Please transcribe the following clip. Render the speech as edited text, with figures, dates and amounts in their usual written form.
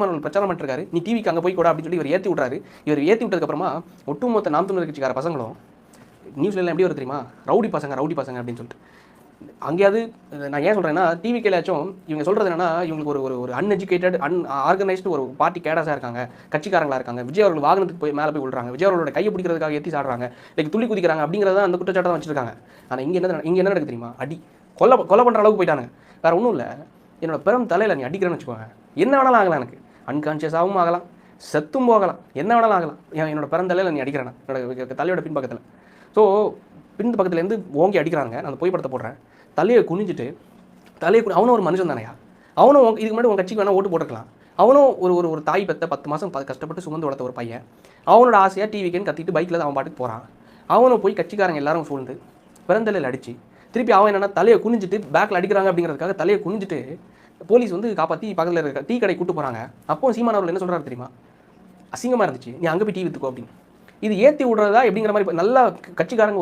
சீமானவர்கள் பிரச்சாரம் பண்ணிருக்காரு, நீ டிவிக்கு அங்கே போய் கூட அப்படின்னு சொல்லி இவர் ஏற்றி விட்றாரு. இவர் ஏற்றி விட்டதுக்கப்புறமா ஒட்டுமொத்த நாம் தமிழர் கட்சிக்கார பசங்களும் நியூஸ்ல எல்லாம் எப்படி வரும் தெரியுமா, ரவுடி பசங்க அப்படின்னு சொல்லிட்டு. அங்கேயாவது நான் ஏன் சொல்கிறேன்னா, டிவிக்கேலாச்சும் இவங்க சொல்கிறது என்னன்னா, இவங்களுக்கு ஒரு ஒரு அன்எஜுகேட்டட் ஆர்கனைஸ்டு ஒரு பார்ட்டி கேடாஸாக இருக்காங்க, கட்சிக்காரங்களா இருக்காங்க. விஜய் அவர்கள் வாகனத்துக்கு போய் மேலே போய் விழுறாங்க, விஜய் அவர்களோட கையை பிடிக்கிறதுக்காக ஏற்றி சாடுறாங்க, லைக் துள்ளி குதிக்கிறாங்க அப்படிங்கிறத அந்த குற்றச்சாட்டை வச்சிருக்காங்க. ஆனால் இங்கே என்ன நடக்குது தெரியுமா, அடி கொலை பண்ணுற அளவுக்கு போயிட்டாங்க. வேறு ஒன்றும் இல்லை, என்னோட பெரும் தலையில் நீ அடிக்கிறேன்னு வச்சுக்கோங்க, என்ன வேணாலும் ஆகலாம், எனக்கு அன்கான்ஷியஸாகவும் ஆகலாம், செத்தும் போகலாம், என்ன வேணாலும் ஆகலாம். என்னோட பிறந்தலையில் நீ அடிக்கிறேன்னா என்னோட தலையோட பின்பக்கத்தில். ஸோ பின் பக்கத்துலேருந்து ஓங்கி அடிக்கிறாங்க. நான் அந்த புகைப்படத்தை போடுறேன். தலையை குனிஞ்சிட்டு அவனும் ஒரு மனுஷன் தானையா, அவனும் இதுக்கு முன்னாடி உங்கள் கட்சிக்கு வேணால் ஓட்டு போட்டுருக்கலாம். அவனும் ஒரு தாய் பெற்ற 10 மாதம் கஷ்டப்பட்டு சுமந்து வளர்த்த ஒரு பையன். அவனோட ஆசையாக டிவிக்குன்னு கத்திட்டு பைக்கில் அவன் பாட்டுக்கு போகிறான். அவனும் போய் கட்சிக்காரங்க எல்லாரும் சூழ்ந்து பிறந்தலையில் அடித்து திருப்பி அவன் என்னன்னா தலையை குனிஞ்சிட்டு பேக்கில் அடிக்கிறாங்க அப்படிங்கிறதுக்காக தலையை குனிஞ்சிட்டு போலீஸ் வந்து காப்பாற்றி பக்கத்தில் இருக்க டீ கடை கூட்டு போகிறாங்க. அப்போ சீமானவர்கள் என்ன சொல்கிறாரு தெரியுமா, அசிங்கமாக இருந்துச்சு, நீ அங்கே போய் டீ விற்றுக்கோ அப்படின்னு. இது ஏற்றி விடுறதா எப்படிங்கிற மாதிரி நல்லா கட்சிக்காரங்க